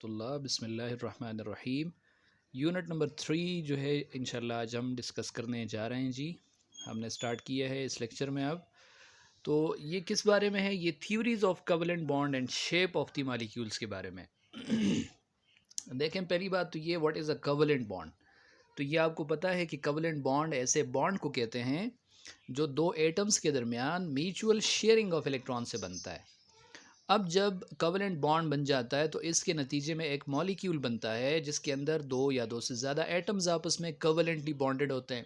वरहमतुल्लाह। बिस्मिल्लाहिर्रहमानिर्रहीम। Unit number 3 जो है इंशाल्लाह आज हम डिस्कस करने जा रहे हैं जी। हमने स्टार्ट किया है इस लेक्चर में। अब तो ये किस बारे में है? ये theories of covalent bond and shape of the molecules के बारे में। देखें, पहली बात तो ये what is a covalent bond. तो ये आपको पता है कि कोवेलेंट बॉन्ड ऐसे बॉन्ड को कहते हैं जो दो एटम्स के दरमियान म्यूचुअल शेयरिंग ऑफ इलेक्ट्रॉन से बनता है। अब जब कोवेलेंट बॉन्ड बन जाता है तो इसके नतीजे में एक मॉलिक्यूल बनता है जिसके अंदर दो या दो से ज़्यादा एटम्स आपस में कोवेलेंटली बॉन्डेड होते हैं।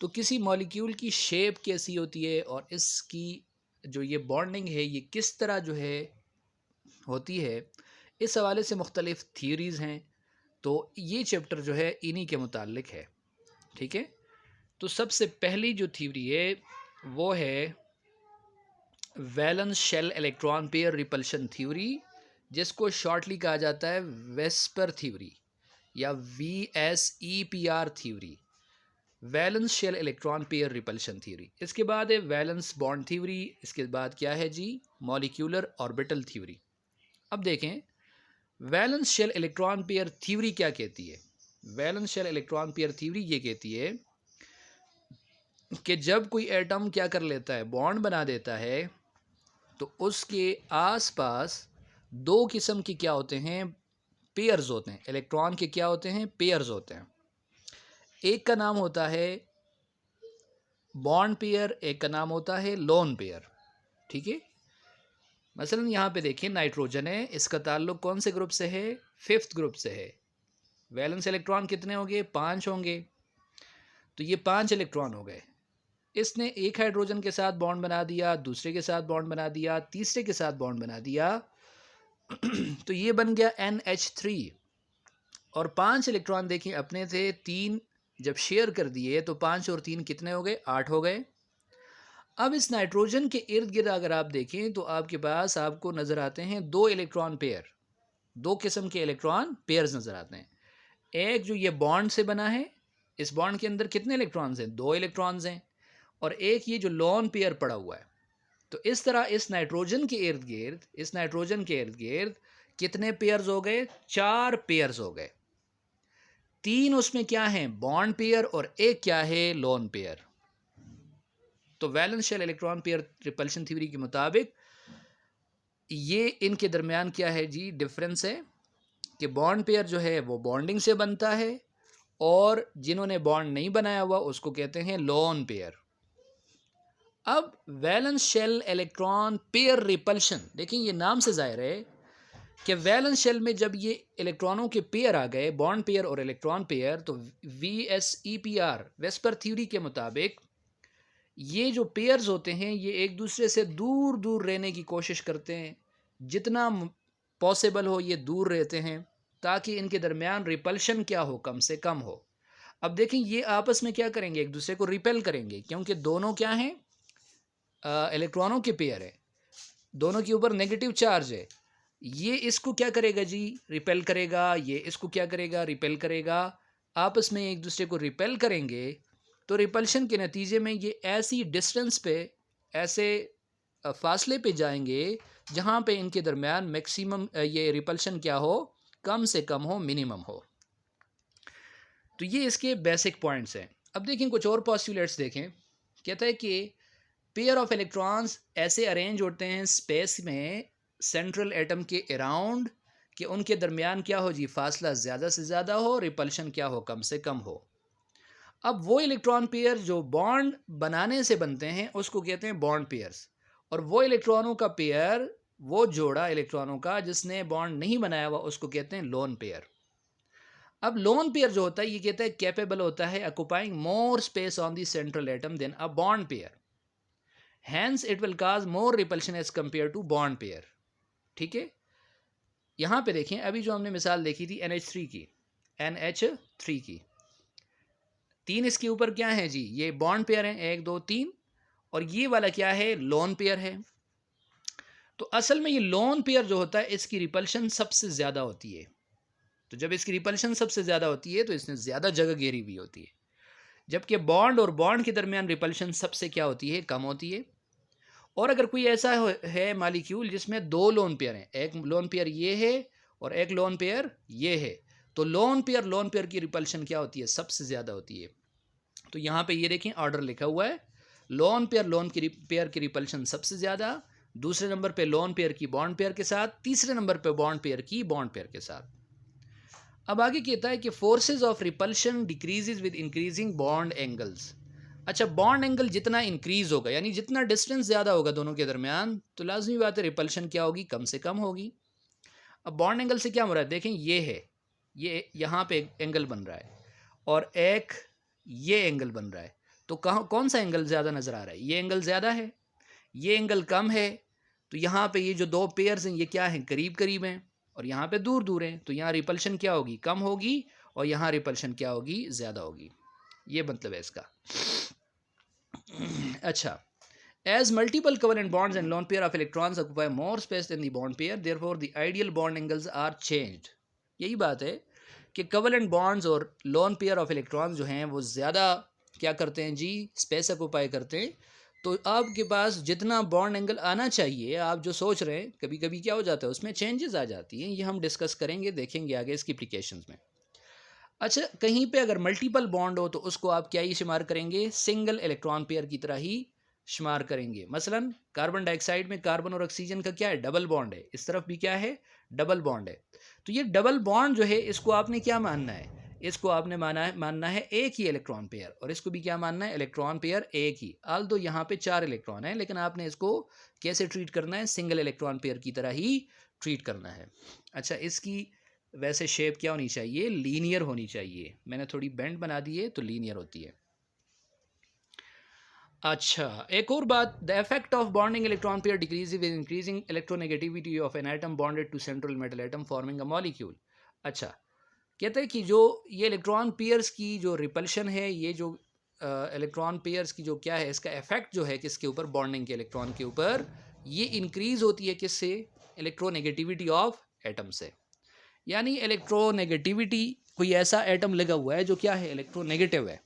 तो किसी मॉलिक्यूल की शेप कैसी होती है और इसकी जो ये बॉन्डिंग है ये किस तरह जो है होती है, इस हवाले से मुख्तलिफ़ थियरीज़ हैं। तो ये चैप्टर जो है इन्हीं के मुताल्लिक है। ठीक है, तो सबसे पहली जो थ्योरी है वो है valence shell electron pair repulsion theory, जिसको शॉर्टली कहा जाता है वेस्पर थ्योरी या VSEPR theory, valence shell electron pair repulsion theory. इसके बाद है वैलेंस बॉन्ड थ्योरी। इसके बाद क्या है जी? Molecular orbital theory. अब देखें valence shell electron pair theory क्या कहती है। Valence shell electron pair theory ये कहती है कि जब कोई एटम क्या कर लेता है, बॉन्ड बना देता है, तो उसके आसपास दो किस्म के क्या होते हैं, पेयर्स होते हैं। इलेक्ट्रॉन के क्या होते हैं? पेयर्स होते हैं। एक का नाम होता है बॉन्ड पेयर, एक का नाम होता है लोन पेयर। ठीक है, मसलन यहाँ पे देखिए नाइट्रोजन है, इसका ताल्लुक कौन से ग्रुप से है? 5th ग्रुप से है। वैलेंस इलेक्ट्रॉन कितने होंगे? 5 होंगे। तो ये 5 इलेक्ट्रॉन हो गए। इसने एक हाइड्रोजन के साथ बॉन्ड बना दिया, दूसरे के साथ बॉन्ड बना दिया, तीसरे के साथ बॉन्ड बना दिया तो ये बन गया NH3। और 5 इलेक्ट्रॉन देखें अपने थे, 3 जब शेयर कर दिए तो 5 और 3 कितने हो गए? 8 हो गए। अब इस नाइट्रोजन के इर्द गिर्द अगर आप देखें तो आपके पास आपको नज़र आते हैं दो इलेक्ट्रॉन पेयर, दो किस्म के इलेक्ट्रॉन पेयर्स नज़र आते हैं। एक जो ये बॉन्ड से बना है, इस बॉन्ड के अंदर कितने इलेक्ट्रॉन्स हैं? 2 इलेक्ट्रॉन्स हैं। और एक ये जो लोन पेयर पड़ा हुआ है। तो इस तरह इस नाइट्रोजन के इर्द गिर्द कितने पेयर्स हो गए? 4 पेयर्स हो गए। 3 उसमें क्या हैं? बॉन्ड पेयर, और एक क्या है? Lone pair. तो valence shell electron pair repulsion theory के मुताबिक ये इनके दरमियान क्या है जी? डिफरेंस है कि बॉन्ड पेयर जो है वो बॉन्डिंग से बनता है, और जिन्होंने बॉन्ड नहीं बनाया हुआ उसको कहते हैं लोन पेयर। अब valence shell electron pair repulsion, देखिए ये नाम से जाहिर है कि वैलेंस शेल में जब ये इलेक्ट्रॉनों के पेयर आ गए, बॉन्ड पेयर और इलेक्ट्रॉन पेयर, तो VSEPR वेस्पर थ्योरी के मुताबिक ये जो पेयर्स होते हैं ये एक दूसरे से दूर दूर रहने की कोशिश करते हैं, जितना पॉसिबल हो ये दूर रहते हैं, ताकि इनके दरमियान रिपल्शन क्या हो? कम से कम हो। अब देखें ये आपस में क्या करेंगे? एक दूसरे को रिपेल करेंगे, क्योंकि दोनों क्या हैं? इलेक्ट्रॉनों के पेयर है, दोनों के ऊपर नेगेटिव चार्ज है। ये इसको क्या करेगा जी? रिपेल करेगा। ये इसको क्या करेगा? रिपेल करेगा। आपस में एक दूसरे को रिपेल करेंगे, तो रिपल्शन के नतीजे में ये ऐसी डिस्टेंस पे, ऐसे फासले पे जाएंगे जहाँ पे इनके दरमियान मैक्सिमम ये रिपल्शन क्या हो? कम से कम हो, मिनिमम हो। तो ये इसके बेसिक पॉइंट्स हैं। अब देखें कुछ और पॉस्टुलेट्स देखें। कहता है कि पेयर ऑफ इलेक्ट्रॉन्स ऐसे अरेंज होते हैं स्पेस में सेंट्रल एटम के अराउंड कि उनके दरमियान क्या हो जी? फासला ज़्यादा से ज़्यादा हो, रिपल्शन क्या हो? कम से कम हो। अब वो इलेक्ट्रॉन पेयर जो बॉन्ड बनाने से बनते हैं उसको कहते हैं बॉन्ड पेयर्स, और वो इलेक्ट्रॉनों का पेयर, वो जोड़ा इलेक्ट्रॉनों का जिसने बॉन्ड नहीं बनाया हुआ, उसको कहते हैं लोन पेयर। अब लोन पेयर जो होता है ये कहता है कैपेबल होता है occupying more space on the central atom than a bond pair, hence it will cause more repulsion as compare to bond pair. ठीक है, यहाँ पे देखें अभी जो हमने मिसाल देखी थी NH3 की, NH3 की, 3 इसके ऊपर क्या है जी? ये बॉन्ड पेयर हैं, 1 2 3, और ये वाला क्या है? लोन पेयर है। तो असल में ये लोन पेयर जो होता है इसकी रिपल्शन सबसे ज़्यादा होती है। तो जब इसकी रिपल्शन सबसे ज़्यादा होती है तो इसने ज़्यादा जगह घेरी हुई होती है, जबकि बॉन्ड और बॉन्ड के दरमियान रिपल्शन सबसे क्या होती है? कम होती है। और अगर कोई ऐसा है मॉलिक्यूल जिसमें 2 लोन पेयर हैं, एक लोन पेयर ये है और एक लोन पेयर ये है। तो लोन पेयर की रिपल्शन क्या होती है, सबसे ज़्यादा होती है। तो यहाँ पे ये देखें ऑर्डर लिखा हुआ है, लोन पेयर की रिपल्शन सबसे ज़्यादा, दूसरे नंबर पे लोन पेयर की बॉन्ड पेयर के साथ, तीसरे नंबर पे बॉन्ड पेयर की बॉन्ड पेयर के साथ। अब आगे कहता है कि forces of repulsion decreases with increasing bond angles. अच्छा, बॉन्ड एंगल जितना इंक्रीज होगा, यानी जितना डिस्टेंस ज़्यादा होगा दोनों के दरमियान, तो लाजमी बात है रिपल्शन क्या होगी, कम से कम होगी। अब बॉन्ड एंगल से क्या हो रहा है, देखें ये है, ये यहाँ पे एंगल बन रहा है और एक ये एंगल बन रहा है। तो कहाँ कौन सा एंगल ज़्यादा नज़र आ रहा है, ये एंगल ज़्यादा है, ये एंगल कम है। तो यहाँ पे ये जो दो पेयर्स हैं ये क्या हैं, करीब करीब हैं, और यहाँ पे दूर दूर हैं। तो यहाँ रिपल्शन क्या होगी, कम होगी, और यहाँ रिपल्शन क्या होगी, ज़्यादा होगी। ये मतलब है इसका। अच्छा, as multiple covalent bonds and lone pair of electrons occupy more space than the bond pair, therefore the ideal bond angles are changed। यही बात है कि covalent bonds और lone pair of electrons जो हैं वो ज़्यादा क्या करते हैं जी, स्पेस ऑक्यूपाई करते हैं। तो आपके पास जितना बॉन्ड एंगल आना चाहिए, आप जो सोच रहे हैं, कभी कभी क्या हो जाता है उसमें चेंजेस आ जाती हैं। ये हम डिस्कस करेंगे, देखेंगे आगे इसकी एप्लीकेशंस में। अच्छा, कहीं पे अगर मल्टीपल बॉन्ड हो तो उसको आप क्या ही शुमार करेंगे, सिंगल इलेक्ट्रॉन पेयर की तरह ही शुमार करेंगे। मसलन कार्बन डाइऑक्साइड में कार्बन और ऑक्सीजन का क्या है, डबल बॉन्ड है, इस तरफ भी क्या है, डबल बॉन्ड है। तो ये डबल बॉन्ड जो है इसको आपने क्या मानना है, इसको आपने मानना है एक ही इलेक्ट्रॉन पेयर, और इसको भी क्या मानना है, इलेक्ट्रॉन पेयर एक ही। आल दो यहाँ पे 4 इलेक्ट्रॉन है, लेकिन आपने इसको कैसे ट्रीट करना है, सिंगल इलेक्ट्रॉन पेयर की तरह ही ट्रीट करना है। अच्छा, इसकी वैसे शेप क्या होनी चाहिए, लीनियर होनी चाहिए। मैंने थोड़ी बेंड बना दी है तो लीनियर होती है। अच्छा, एक और बात, the effect of bonding electron pair decrease with increasing electronegativity of an atom bonded to central metal atom forming a molecule. अच्छा, कहते हैं कि जो ये इलेक्ट्रॉन पेयर्स की जो रिपल्शन है, ये जो इलेक्ट्रॉन पेयर्स की जो क्या है, इसका इफेक्ट जो है किसके ऊपर, बॉन्डिंग के इलेक्ट्रॉन के ऊपर, ये इंक्रीज होती है किससे, इलेक्ट्रोनेगेटिविटी ऑफ एटम से। यानी इलेक्ट्रोनेगेटिविटी, कोई ऐसा एटम लगा हुआ है जो क्या है, इलेक्ट्रोनेगेटिव है,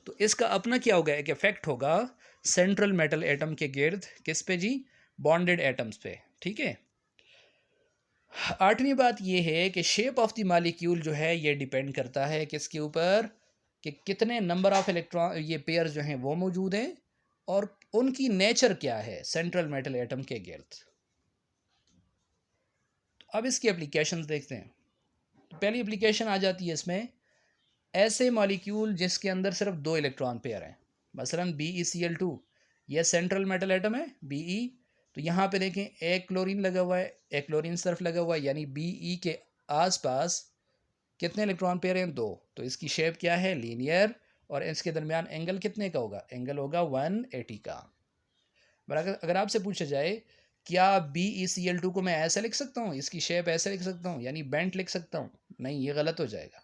तो इसका अपना क्या होगा, एक इफेक्ट होगा सेंट्रल मेटल एटम के गिर्द, किस पे जी, बॉन्डेड एटम्स पे। ठीक है। आठवीं बात ये है कि शेप ऑफ द मॉलिक्यूल जो है ये डिपेंड करता है किसके ऊपर, कि कितने नंबर ऑफ इलेक्ट्रॉन, ये पेयर जो हैं वो मौजूद हैं, और उनकी नेचर क्या है सेंट्रल मेटल एटम के गिर्द। अब इसकी एप्लीकेशंस देखते हैं। तो पहली एप्लीकेशन आ जाती है इसमें, ऐसे मॉलिक्यूल जिसके अंदर सिर्फ 2 इलेक्ट्रॉन पेयर हैं, मसलन BeCl2, यह सेंट्रल मेटल एटम है Be, तो यहाँ पे देखें एक क्लोरीन लगा हुआ है, एक क्लोरीन सिर्फ लगा हुआ है, यानी Be के आसपास कितने इलेक्ट्रॉन पेयर हैं, 2। तो इसकी शेप क्या है, लीनियर, और इसके दरमियान एंगल कितने का होगा, एंगल होगा 180 का। अगर आपसे पूछा जाए क्या BeCl2 को मैं ऐसा लिख सकता हूँ, इसकी शेप ऐसे लिख सकता हूँ, यानी बेंट लिख सकता हूँ, नहीं, ये गलत हो जाएगा,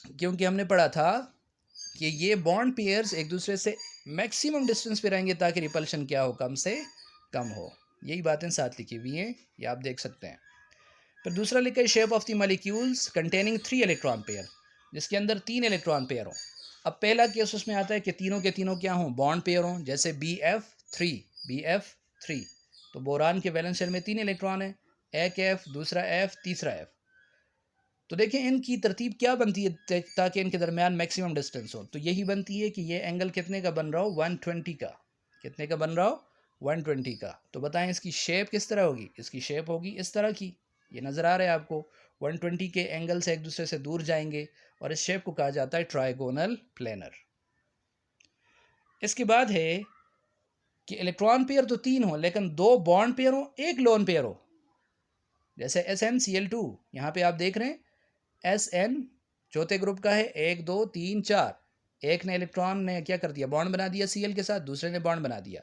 क्योंकि हमने पढ़ा था कि ये बॉन्ड पेयर्स एक दूसरे से मैक्सिमम डिस्टेंस पे रहेंगे ताकि रिपल्शन क्या हो, कम से कम हो। यही बातें साथ लिखी हुई हैं, ये आप देख सकते हैं। फिर दूसरा लिखा है shape of the molecules containing 3 electron pair, जिसके अंदर 3 इलेक्ट्रॉन पेयर हों। अब पहला केस उसमें आता है कि तीनों के तीनों क्या हों, बॉन्ड पेयर हों, जैसे BF3। तो बोरान के वैलेंस शेल में 3 इलेक्ट्रॉन है, एक F, दूसरा F, तीसरा F। तो देखें इनकी तरतीब क्या बनती है ताकि इनके दरमियान मैक्सिमम डिस्टेंस हो, तो यही बनती है कि ये एंगल कितने का बन रहा हो, 120 का। कितने का बन रहा हो, 120 का। तो बताएं इसकी शेप किस तरह होगी, इसकी शेप होगी इस तरह की, ये नज़र आ रहा है आपको, 120 के एंगल से एक दूसरे से दूर जाएंगे, और इस शेप को कहा जाता है ट्राइगोनल प्लेनर। इसके बाद है कि इलेक्ट्रॉन पेयर तो 3 हो, लेकिन 2 बॉन्ड पेयर हो, एक लोन पेयर हो, जैसे SnCl2, यहाँ पे आप देख रहे हैं Sn चौथे ग्रुप का है, 1 2 3 4, एक ने इलेक्ट्रॉन ने क्या कर दिया, बॉन्ड बना दिया Cl के साथ, दूसरे ने बॉन्ड बना दिया।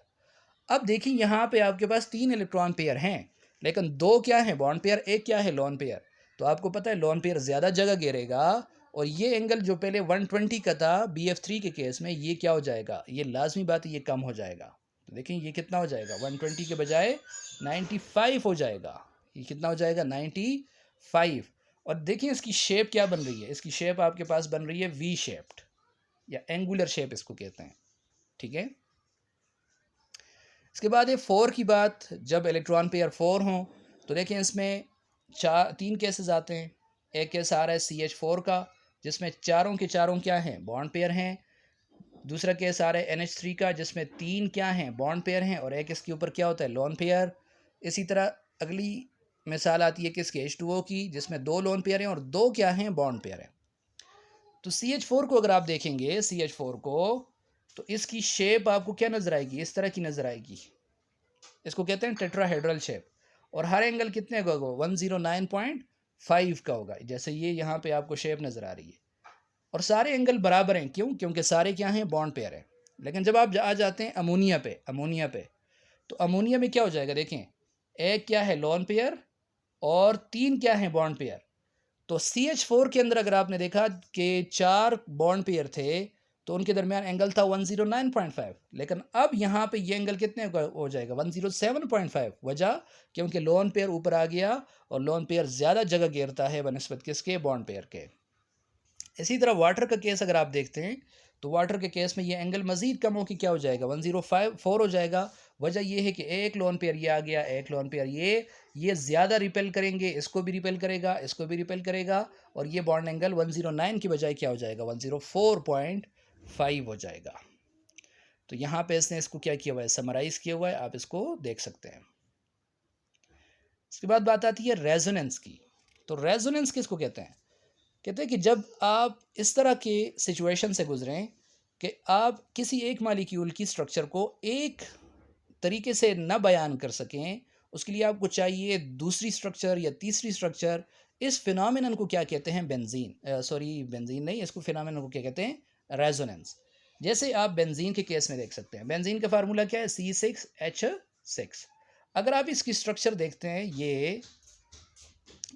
अब देखिए यहाँ पे आपके पास 3 इलेक्ट्रॉन पेयर हैं, लेकिन 2 क्या है, बॉन्ड पेयर, एक क्या है, लोन पेयर। तो आपको पता है लोन पेयर ज़्यादा जगह घेरेगा, और ये एंगल जो पहले 120 का था BF3 के केस में, ये क्या हो जाएगा, ये लाजमी बात है, ये कम हो जाएगा। तो देखें ये कितना हो जाएगा, 120 के बजाय 95 हो जाएगा। ये कितना हो जाएगा, 95। और देखिए इसकी शेप क्या बन रही है, इसकी शेप आपके पास बन रही है वी शेप्ड, या एंगुलर शेप इसको कहते हैं। ठीक है। इसके बाद है 4 की बात, जब इलेक्ट्रॉन पेयर 4 हों, तो देखें इसमें तीन केसेस आते हैं। एक केस आ रहा है CH4 का, जिसमें चारों के चारों क्या हैं, बॉन्ड पेयर हैं। दूसरा केस आ रहा है NH3 का, जिसमें तीन क्या हैं, बॉन्ड पेयर हैं, और एक इसके ऊपर क्या होता है, लोन पेयर। इसी तरह अगली मिसाल आती है किसके, H2O की, जिसमें दो लोन पेयर हैं और दो क्या हैं, बॉन्ड पेयर हैं। तो CH4 को अगर आप देखेंगे, CH4 को, तो इसकी शेप आपको क्या नजर आएगी, इस तरह की नजर आएगी। इसको कहते हैं टेट्राहेड्रल शेप। और हर एंगल कितने का होगा, 109.5 का होगा। जैसे ये यहाँ पे आपको शेप नजर आ रही है। और सारे एंगल बराबर हैं, क्यों, क्योंकि सारे क्या हैं, बॉन्ड पेयर हैं। लेकिन जब आप आ जाते हैं अमोनिया पे, तो अमोनिया में क्या हो जाएगा, देखें, एक क्या है, लोन पेयर, और तीन क्या है, बॉन्ड पेयर। तो CH4 के अंदर अगर आपने देखा कि चार बॉन्ड पेयर थे, तो उनके दरमियान एंगल था 109.5। लेकिन अब यहाँ पे ये एंगल कितने का हो जाएगा, 107.5। वजह, क्योंकि लोन पेयर ऊपर आ गया, और लोन पेयर ज़्यादा जगह घेरता है बनस्बत किसके, बॉन्ड पेयर के। इसी तरह वाटर का केस अगर आप देखते हैं, तो वाटर के केस में ये एंगल मज़ीद कम हो के क्या हो जाएगा, 105.4 हो जाएगा। वजह ये है कि एक लोन पेयर ये आ गया, एक लोन पेयर ये ज़्यादा रिपेल करेंगे, इसको भी रिपेल करेगा, इसको भी रिपेल करेगा, और ये बॉन्ड एंगल 109 की बजाय क्या हो जाएगा, 104.5 हो जाएगा। तो यहाँ पे इसने इसको क्या किया हुआ है, समराइज़ किया हुआ है, आप इसको देख सकते हैं। इसके बाद बात आती है रेजोनेंस की। तो रेजोनेंस किसको कहते हैं, कहते हैं कि जब आप इस तरह के सिचुएशन से गुजरें कि आप किसी एक मालिक्यूल की स्ट्रक्चर को एक तरीके से न बयान कर सकें, उसके लिए आपको चाहिए दूसरी स्ट्रक्चर या तीसरी स्ट्रक्चर। इस फिनोमेनन को क्या कहते हैं, बेंजीन नहीं, इसको फिनोमेनन को क्या कहते हैं, रेजोनेंस। जैसे आप बेंजीन के केस में देख सकते हैं, बेंजीन का फार्मूला क्या है, C6H6। अगर आप इसकी स्ट्रक्चर देखते हैं, ये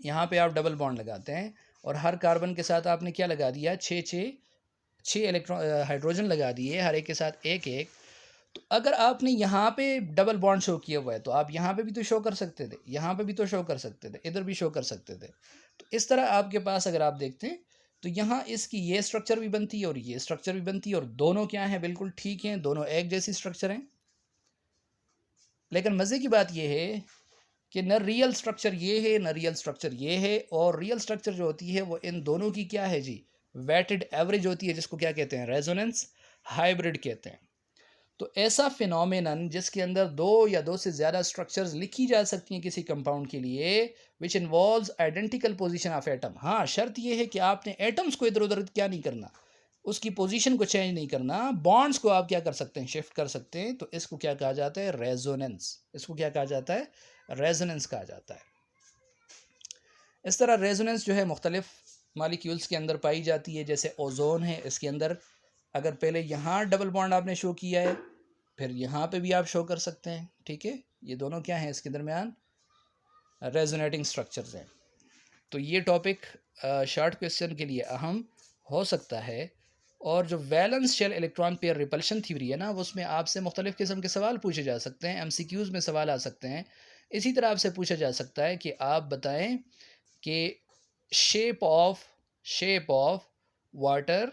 यहाँ पे आप डबल बॉन्ड लगाते हैं, और हर कार्बन के साथ आपने क्या लगा दिया, छः इलेक्ट्रॉन हाइड्रोजन लगा दिए, हर एक के साथ एक एक। तो अगर आपने यहाँ पे डबल बॉन्ड शो किया हुआ है, तो आप यहाँ पे भी तो शो कर सकते थे, यहाँ पे भी तो शो कर सकते थे, इधर भी शो कर सकते थे। तो इस तरह आपके पास अगर आप देखते हैं, तो यहाँ इसकी ये स्ट्रक्चर भी बनती है और ये स्ट्रक्चर भी बनती है, और दोनों क्या हैं, बिल्कुल ठीक हैं, दोनों एक जैसी स्ट्रक्चर हैं। लेकिन मज़े की बात यह है कि न रियल स्ट्रक्चर ये है, न रियल स्ट्रक्चर ये है, और रियल स्ट्रक्चर जो होती है वो इन दोनों की क्या है जी, वेटेड एवरेज होती है, जिसको क्या कहते हैं, रेजोनेंस हाइब्रिड कहते हैं। तो ऐसा फिनोमेनन जिसके अंदर दो या दो से ज़्यादा स्ट्रक्चर्स लिखी जा सकती हैं किसी कंपाउंड के लिए, which involves identical position of atom. हाँ, शर्त यह है कि आपने एटम्स को इधर उधर क्या नहीं करना, उसकी पोजीशन को चेंज नहीं करना, बॉन्ड्स को आप क्या कर सकते हैं, शिफ्ट कर सकते हैं। तो इसको क्या कहा जाता है, रेजोनेंस। इसको क्या कहा जाता है, रेजोनेंस कहा जाता है। इस तरह रेजोनेंस जो है मुख्तलिफ मालिक्यूल्स के अंदर पाई जाती है। जैसे ओजोन है, इसके अंदर अगर पहले यहाँ डबल बॉन्ड आपने शो किया है, फिर यहाँ पे भी आप शो कर सकते हैं, ठीक है। ये दोनों क्या हैं, इसके दरमियान रेजोनेटिंग स्ट्रक्चर्स हैं। तो ये टॉपिक शॉर्ट क्वेश्चन के लिए अहम हो सकता है। और जो valence shell electron pair repulsion theory है ना, उसमें आपसे मुख्तलिफ़ किस्म के सवाल पूछे जा सकते हैं, MCQs में सवाल आ सकते हैं। इसी तरह आपसे पूछा जा सकता है कि आप बताएं कि shape of water,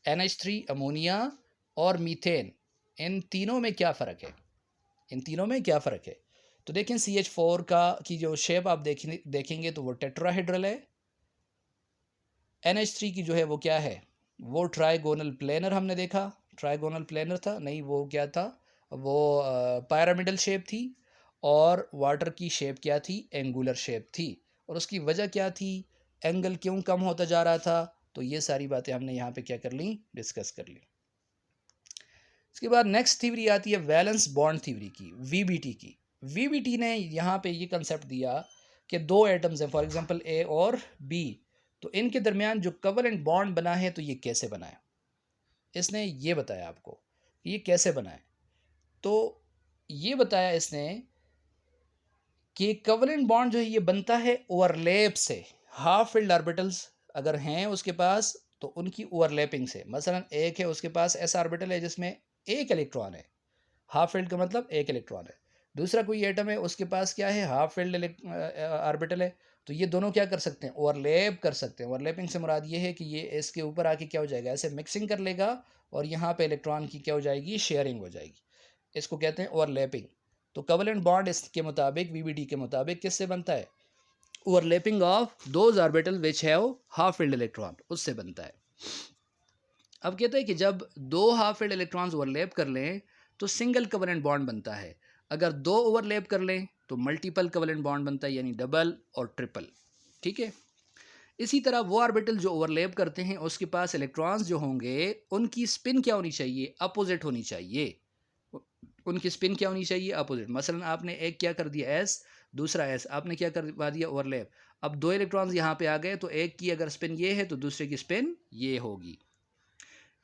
NH3 ammonia और मीथेन, इन तीनों में क्या फ़र्क है, इन तीनों में क्या फ़र्क है। तो देखें, CH4 की जो शेप आप देखेंगे तो वो टेट्राहेड्रल है। NH3 की जो है वो क्या है, वो ट्राइगोनल प्लेनर, हमने देखा ट्राइगोनल प्लेनर था, नहीं वो क्या था, वो पिरामिडल शेप थी। और वाटर की शेप क्या थी, एंगुलर शेप थी। और उसकी वजह क्या थी, एंगल क्यों कम होता जा रहा था। तो ये सारी बातें हमने यहाँ पे क्या कर ली, डिस्कस कर ली। इसके बाद नेक्स्ट थ्योरी आती है वैलेंस बॉन्ड थ्योरी की, VBT की। VBT ने यहाँ पे ये कंसेप्ट दिया कि दो एटम्स हैं, फॉर एग्जांपल A और B, तो इनके दरमियान जो कोवेलेंट बॉन्ड बना है, तो ये कैसे बना है, इसने ये बताया आपको कि ये कैसे बना है। तो ये बताया इसने कि कोवेलेंट बॉन्ड जो है ये बनता है ओवरलैप से। हाफ फिल्ड ऑर्बिटल्स अगर हैं उसके पास, तो उनकी ओवरलैपिंग से। मसलन एक है, उसके पास s ऑर्बिटल है जिसमें एक इलेक्ट्रॉन है, हाफ फील्ड का मतलब एक इलेक्ट्रॉन है। दूसरा कोई एटम है, उसके पास क्या है, हाफ फील्ड ऑर्बिटल है। तो ये दोनों क्या कर सकते हैं, ओवरलैप कर सकते हैं। ओवरलैपिंग से मुराद ये है कि ये इसके ऊपर आके क्या हो जाएगा, ऐसे मिक्सिंग कर लेगा, और यहाँ पे इलेक्ट्रॉन की क्या हो जाएगी, शेयरिंग हो जाएगी। इसको कहते हैं ओवरलैपिंग। तो कोवेलेंट बॉन्ड इसके मुताबिक, VBT के मुताबिक किससे बनता है, overlapping of those orbital which have half field electron, उससे बनता है। अब कहते हैं कि जब दो हाफ फील्ड इलेक्ट्रॉन्स ओवरलैप कर लें तो सिंगल कवलेंट बॉन्ड बनता है। अगर दो ओवरलैप कर लें तो मल्टीपल कवलेंट बॉन्ड बनता है, यानी डबल और ट्रिपल। ठीक है। इसी तरह वो ऑर्बिटल जो ओवरलैप करते हैं उसके पास इलेक्ट्रॉन्स जो होंगे उनकी स्पिन क्या होनी चाहिए, अपोजिट होनी चाहिए। उनकी स्पिन क्या होनी चाहिए, अपोजिट। मसलन आपने एक क्या कर दिया एस, दूसरा एस, आपने क्या करवा दिया ओवरलैप। अब दो इलेक्ट्रॉन्स यहाँ पे आ गए तो एक की अगर स्पिन ये है तो दूसरे की स्पिन ये होगी।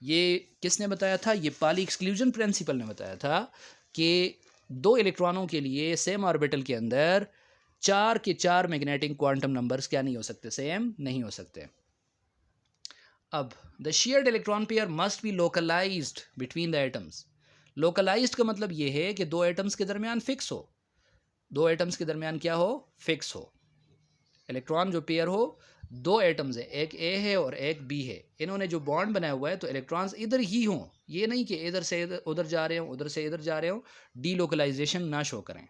ये किसने बताया था, ये पाली एक्सक्लूजन प्रिंसिपल ने बताया था कि दो इलेक्ट्रॉनों के लिए सेम ऑर्बिटल के अंदर चार के चार मैग्नेटिक क्वांटम नंबर्स क्या नहीं हो सकते, सेम नहीं हो सकते। अब the shared electron pair must be localised between the atoms. Localised का मतलब ये है कि दो एटम्स के दरमियान फिक्स हो, दो एटम्स के दरमियान क्या हो, फिक्स हो। इलेक्ट्रॉन जो पेयर हो, दो एटम्स है, एक ए है और एक बी है, इन्होंने जो बॉन्ड बनाया हुआ है तो इलेक्ट्रॉन्स इधर ही हों, ये नहीं कि इधर से उधर जा रहे हो, उधर से इधर जा रहे हो, डीलोकलाइजेशन ना शो करें,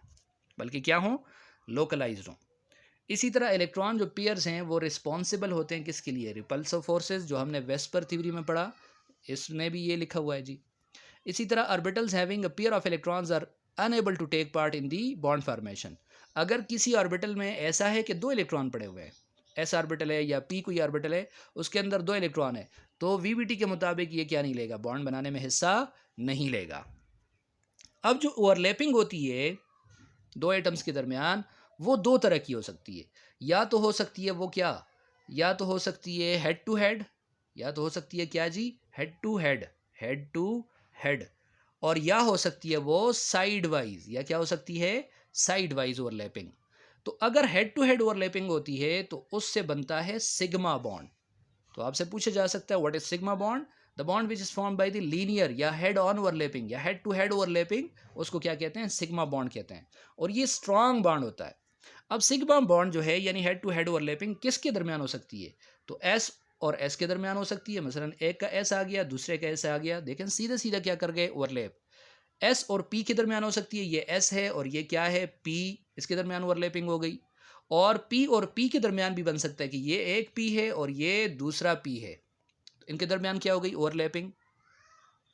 बल्कि क्या हो, लोकलाइज्ड हो। इसी तरह इलेक्ट्रॉन जो पेयर्स हैं वो रिस्पॉन्सिबल होते हैं किसके लिए, रिपल्सिव फोर्सेस, जो हमने वेस्पर थ्योरी में पढ़ा, इसमें भी ये लिखा हुआ है जी। इसी तरह orbitals having a pair of electrons are unable to take part in the bond formation. अगर किसी ऑर्बिटल में ऐसा है कि दो इलेक्ट्रॉन पड़े हुए हैं, एस ऑर्बिटल है या पी कोई ऑर्बिटल है, उसके अंदर दो इलेक्ट्रॉन है, तो वीबीटी के मुताबिक ये क्या नहीं लेगा, बॉन्ड बनाने में हिस्सा नहीं लेगा। अब जो ओवरलैपिंग होती है दो एटम्स के दरमियान, वो दो तरह की हो सकती है। या तो हो सकती है वो क्या, या तो हो सकती है हेड टू हेड, या तो हो सकती है क्या जी, head to head, head to head, और या हो सकती है वो साइड वाइज, या क्या हो सकती है, साइड वाइज ओवरलैपिंग। तो अगर हेड टू हेड ओवरलैपिंग होती है तो उससे बनता है सिग्मा बॉन्ड। तो आपसे पूछा जा सकता है what is sigma bond, the bond which is formed by the linear या हेड ऑन ओवरलैपिंग या हेड टू हेड ओवरलैपिंग, उसको क्या कहते हैं, सिग्मा बॉन्ड कहते हैं, और ये स्ट्रॉन्ग बॉन्ड होता है। अब सिग्मा बॉन्ड जो है यानी हेड टू हेड ओवरलैपिंग किसके दरमियान हो सकती है, तो एस और एस के दरमियान हो सकती है। मसलन एक का एस आ गया, दूसरे का एस आ गया, देखें सीधा सीधा क्या कर गए, ओवरलैप। एस और पी के दरमियान हो सकती है, ये एस है और ये क्या है, पी, इसके दरमियान ओवरलैपिंग हो गई। और पी के दरमियान भी बन सकता है कि ये एक पी है और ये दूसरा पी है, तो इनके दरमियान क्या हो गई, ओवरलैपिंग।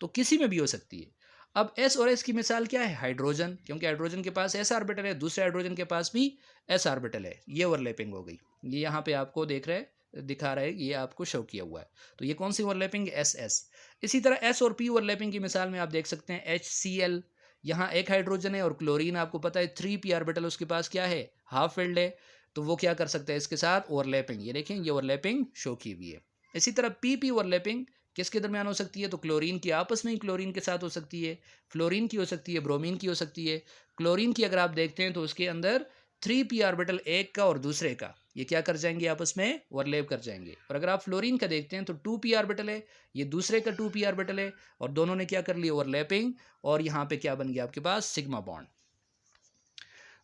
तो किसी में भी हो सकती है। अब एस और एस की मिसाल क्या है, हाइड्रोजन, क्योंकि हाइड्रोजन के पास एस ऑर्बिटल है, दूसरे हाइड्रोजन के पास भी एस ऑर्बिटल है, ये ओवरलैपिंग हो गई। ये यहाँ पे आपको देख रहे हैं, दिखा रहा है, ये आपको शो किया हुआ है। तो ये कौन सी ओवरलैपिंग, एस एस। इसी तरह एस और पी ओवरलैपिंग की मिसाल में आप देख सकते हैं एच सी एल, यहाँ एक हाइड्रोजन है और क्लोरीन आपको पता है 3p ऑर्बिटल उसके पास क्या है, हाफ फील्ड है, तो वो क्या कर सकता है इसके साथ ओवरलैपिंग, ये देखें ये ओवरलैपिंग शो की हुई है। इसी तरह पी ओवरलैपिंग किसके दरमियान हो सकती है, तो क्लोरीन की आपस में ही क्लोरीन के साथ हो सकती है, फ्लोरीन की हो सकती है, ब्रोमीन की हो सकती है। क्लोरीन की अगर आप देखते हैं तो उसके अंदर 3p ऑर्बिटल एक का और दूसरे का, ये क्या कर जाएंगे, आपस में ओवरलैप कर जाएंगे। और अगर आप फ्लोरीन का देखते हैं तो 2p ऑर्बिटल है, ये दूसरे का 2p ऑर्बिटल है, और दोनों ने क्या कर लिया, ओवरलैपिंग, और यहाँ पे क्या बन गया आपके पास, सिग्मा बॉन्ड।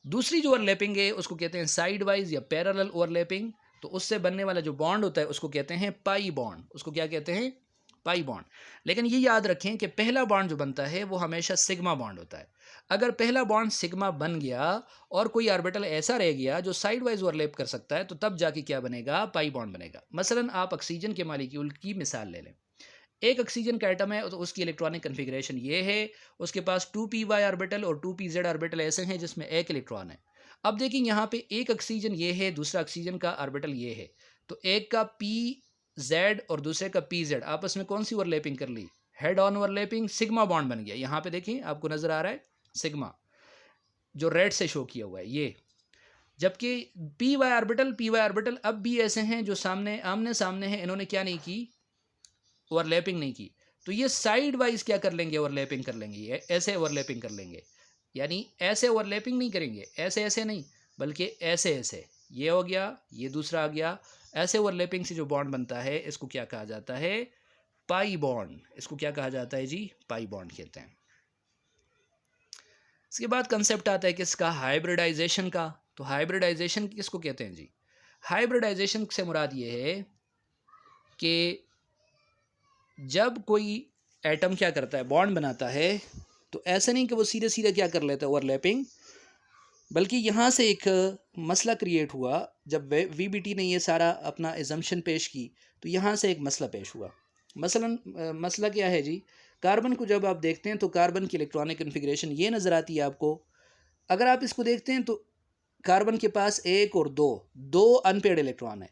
दूसरी जो ओवरलैपिंग है उसको कहते हैं साइड वाइज या पैरेलल ओवरलैपिंग। तो उससे बनने वाला जो बॉन्ड होता है उसको कहते हैं पाई बॉन्ड, उसको क्या कहते हैं, पाई बॉन्ड। लेकिन ये याद रखें कि पहला बॉन्ड जो बनता है वो हमेशा सिग्मा बॉन्ड होता है। अगर पहला बॉन्ड सिग्मा बन गया और कोई ऑर्बिटल ऐसा रह गया जो साइड वाइज ओवरलैप कर सकता है, तो तब जाके क्या बनेगा, पाई बॉन्ड बनेगा। मसलन आप ऑक्सीजन के मॉलिक्यूल की मिसाल ले लें। एक ऑक्सीजन का एटम है तो उसकी इलेक्ट्रॉनिक कन्फिग्रेशन ये है, उसके पास 2p ऑर्बिटल और 2pz ऑर्बिटल ऐसे हैं जिसमें एक इलेक्ट्रॉन है। अब देखिए यहाँ पे एक ऑक्सीजन ये है, दूसरा ऑक्सीजन का ऑर्बिटल ये है, तो एक का pz और दूसरे का pz आपस में कौन सी ओवरलैपिंग कर ली, head on overlapping, sigma bond बन गया। यहाँ पे देखिए आपको नजर आ रहा है सिग्मा, जो रेड से शो किया हुआ है ये। जबकि पी वाई ऑर्बिटल अब भी ऐसे हैं जो सामने आमने सामने हैं, इन्होंने क्या नहीं की, ओवरलैपिंग नहीं की। तो ये साइड वाइज क्या कर लेंगे, ओवरलैपिंग कर लेंगे, ये ऐसे ओवरलैपिंग कर लेंगे, यानी ऐसे ओवरलैपिंग नहीं करेंगे, ऐसे ऐसे नहीं, बल्कि ऐसे ऐसे, ये हो गया, ये दूसरा आ गया। ऐसे ओवरलैपिंग से जो बॉन्ड बनता है इसको क्या कहा जाता है, पाई बॉन्ड। इसको क्या कहा जाता है जी, पाई बॉन्ड कहते हैं। इसके बाद कंसेप्ट आता है किसका, हाइब्रिडाइजेशन का। तो हाइब्रिडाइजेशन किसको कहते हैं जी, हाइब्रिडाइजेशन से मुराद ये है कि जब कोई एटम क्या करता है, बॉन्ड बनाता है, तो ऐसा नहीं कि वो सीधे सीधे क्या कर लेता है, ओवरलैपिंग बल्कि यहाँ से एक मसला क्रिएट हुआ जब वीबीटी ने ये सारा अपना एजम्पशन पेश की, तो यहाँ से एक मसला पेश हुआ। मसलन मसला क्या है जी, कार्बन को जब आप देखते हैं तो कार्बन की इलेक्ट्रॉनिक कन्फिग्रेशन ये नज़र आती है आपको। अगर आप इसको देखते हैं तो कार्बन के पास एक और दो अनपेयर्ड इलेक्ट्रॉन है,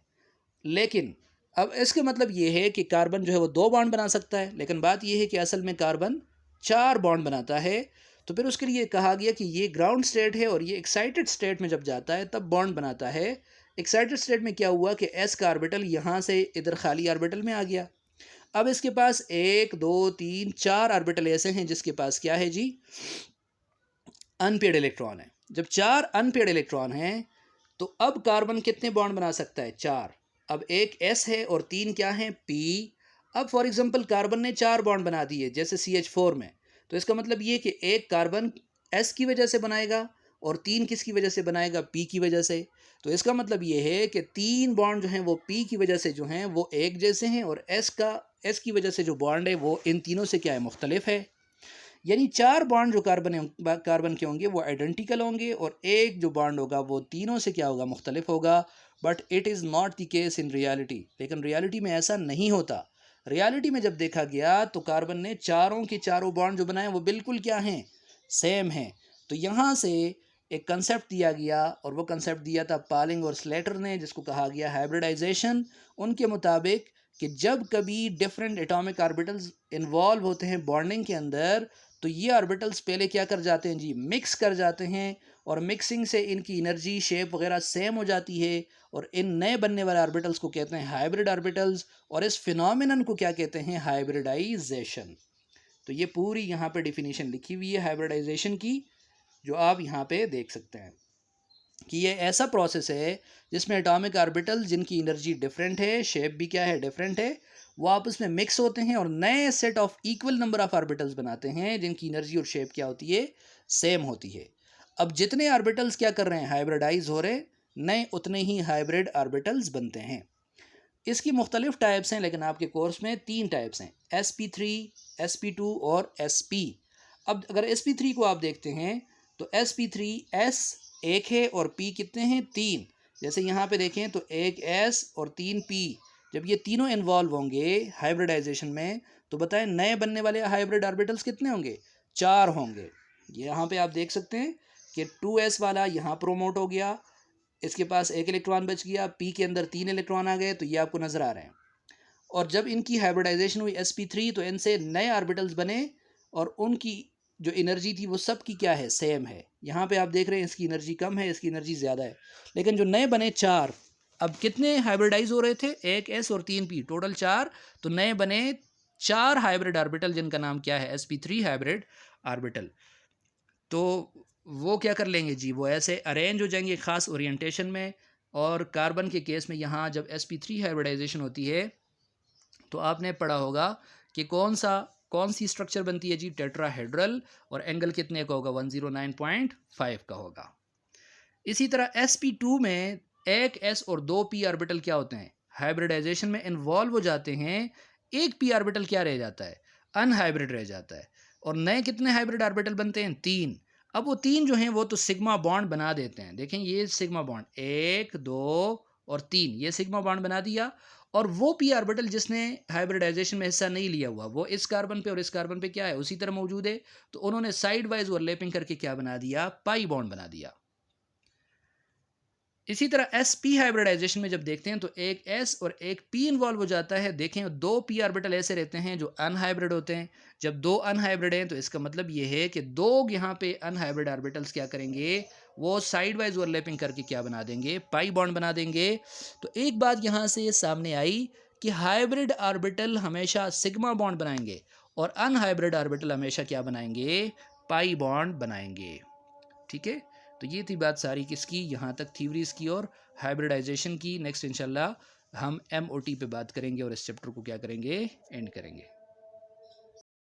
लेकिन अब इसका मतलब ये है कि कार्बन जो है वो 2 बॉन्ड बना सकता है, लेकिन बात ये है कि असल में कार्बन 4 बॉन्ड बनाता है। तो फिर उसके लिए कहा गया कि ये ग्राउंड स्टेट है और ये एक्साइटेड स्टेट में जब जाता है तब बॉन्ड बनाता है। एक्साइटेड स्टेट में क्या हुआ कि एस का ऑर्बिटल यहाँ से इधर खाली ऑर्बिटल में आ गया। अब इसके पास 1 2 3 4 ऑर्बिटल ऐसे हैं जिसके पास क्या है जी, अनपेयर्ड इलेक्ट्रॉन है। जब 4 अनपेयर्ड इलेक्ट्रॉन हैं तो अब कार्बन कितने बॉन्ड बना सकता है, 4। अब एक एस है और 3 क्या है, पी। अब फॉर एग्जांपल कार्बन ने 4 बॉन्ड बना दिए जैसे CH4 में, तो इसका मतलब ये कि एक कार्बन एस की वजह से बनाएगा और 3 किसकी वजह से बनाएगा, पी की वजह से। तो इसका मतलब ये है कि 3 बॉन्ड जो हैं वो पी की वजह से जो हैं वो एक जैसे हैं, और एस की वजह से जो बॉन्ड है वो इन तीनों से क्या है, मुख्तलिफ है। यानी 4 बॉन्ड जो कार्बन के होंगे वो आइडेंटिकल होंगे, और एक जो बॉन्ड होगा वो तीनों से क्या होगा, मुख्तलिफ होगा। But it is not the case in reality. लेकिन रियलिटी में ऐसा नहीं होता। रियलिटी में जब देखा गया तो कार्बन ने चारों के चारों बॉन्ड जो बनाए वो बिल्कुल क्या हैं, सेम हैं। तो यहाँ से एक कंसेप्ट दिया गया, और वो कंसेप्ट दिया था पालिंग और स्लेटर ने, जिसको कहा गया हाइब्रिडाइजेशन। उनके मुताबिक कि जब कभी डिफरेंट एटॉमिक ऑर्बिटल्स इन्वॉल्व होते हैं बॉन्डिंग के अंदर, तो ये ऑर्बिटल्स पहले क्या कर जाते हैं जी, मिक्स कर जाते हैं, और मिक्सिंग से इनकी एनर्जी शेप वगैरह सेम हो जाती है, और इन नए बनने वाले ऑर्बिटल्स को कहते हैं हाइब्रिड ऑर्बिटल्स, और इस फिनोमिनन को क्या कहते हैं, हाइब्रिडाइजेशन। तो ये पूरी यहाँ पे डिफिनीशन लिखी हुई है हाइब्रिडाइजेशन की, जो आप यहाँ पे देख सकते हैं कि ये ऐसा प्रोसेस है जिसमें एटॉमिक ऑर्बिटल जिनकी एनर्जी डिफरेंट है, शेप भी क्या है, डिफरेंट है, वो आपस में मिक्स होते हैं और नए set of equal number of orbitals बनाते हैं जिनकी एनर्जी और शेप क्या होती है, सेम होती है। अब जितने ऑर्बिटल्स क्या कर रहे हैं, हाइब्रिडाइज हो रहे, नए उतने ही हाइब्रिड ऑर्बिटल्स बनते हैं। इसकी मुख्तलिफ टाइप्स हैं, लेकिन आपके कोर्स में 3 टाइप्स हैं, sp3, sp2 और sp। अब अगर sp3 को आप देखते हैं तो sp3 s एक है और p कितने हैं, 3। जैसे यहाँ पे देखें तो एक s और 3 p, जब ये तीनों इन्वॉल्व होंगे हाइब्रिडाइजेशन में, तो बताएं नए बनने वाले हाइब्रिड ऑर्बिटल्स कितने होंगे, 4 होंगे। यहाँ पे आप देख सकते हैं कि 2s वाला यहाँ प्रोमोट हो गया, इसके पास एक इलेक्ट्रॉन बच गया, पी के अंदर 3 इलेक्ट्रॉन आ गए, तो ये आपको नज़र आ रहे हैं। और जब इनकी हाइब्रिडाइजेशन हुई sp3, तो इनसे नए ऑर्बिटल्स बने, और उनकी जो एनर्जी थी वो सब की क्या है, सेम है। यहाँ पे आप देख रहे हैं इसकी एनर्जी कम है, इसकी एनर्जी ज़्यादा है, लेकिन जो नए बने 4, अब कितने हाइब्रिडाइज हो रहे थे, एक एस और 3 पी, टोटल 4, तो नए बने 4 हाइब्रिड ऑर्बिटल जिनका नाम क्या है, sp3 हाइब्रिड ऑर्बिटल। तो वो क्या कर लेंगे जी, वो ऐसे अरेंज हो जाएंगे ख़ास ओरिएंटेशन में। और कार्बन के केस में यहाँ जब sp3 हाइब्रिडाइजेशन होती है तो आपने पढ़ा होगा कि कौन सी स्ट्रक्चर बनती है जी, टेट्राहेड्रल, और एंगल कितने का होगा, 109.5 का होगा। इसी तरह sp2 में एक s और 2 p ऑर्बिटल क्या होते हैं, हाइब्रिडाइजेशन में इन्वॉल्व हो जाते हैं। एक p ऑर्बिटल क्या रह जाता है, अनहाइब्रिड रह जाता है, और नए कितने हाइब्रिड ऑर्बिटल बनते हैं, 3। अब वो 3 जो हैं वो तो सिग्मा बॉन्ड बना देते हैं। देखें ये सिग्मा बॉन्ड 1 2 और 3, ये सिग्मा बॉन्ड बना दिया। और वो पी ऑर्बिटल जिसने हाइब्रिडाइजेशन में हिस्सा नहीं लिया हुआ, वो इस कार्बन पे और इस कार्बन पे क्या है, उसी तरह मौजूद है, तो उन्होंने साइड वाइज ओवरलैपिंग करके क्या बना दिया, पाई बॉन्ड बना दिया। इसी तरह sp हाइब्रिडाइजेशन में जब देखते हैं तो एक s और एक p इन्वॉल्व हो जाता है। देखें 2 p ऑर्बिटल ऐसे रहते हैं जो अनहाइब्रिड होते हैं। जब 2 अनहाइब्रिड हैं तो इसका मतलब ये है कि 2 यहाँ पे अनहाइब्रिड ऑर्बिटल्स क्या करेंगे, वो साइड वाइज ओवरलैपिंग करके क्या बना देंगे, पाई बॉन्ड बना देंगे। तो एक बात यहाँ से सामने आई कि हाइब्रिड ऑर्बिटल हमेशा सिग्मा बॉन्ड बनाएंगे, और अनहाइब्रिड ऑर्बिटल हमेशा क्या बनाएंगे, पाई बॉन्ड बनाएंगे। ठीक है, तो ये थी बात सारी किसकी, यहाँ तक थ्योरीज की और हाइब्रिडाइजेशन की। नेक्स्ट इंशाल्लाह हम MOT पे बात करेंगे और इस चैप्टर को क्या करेंगे, एंड करेंगे।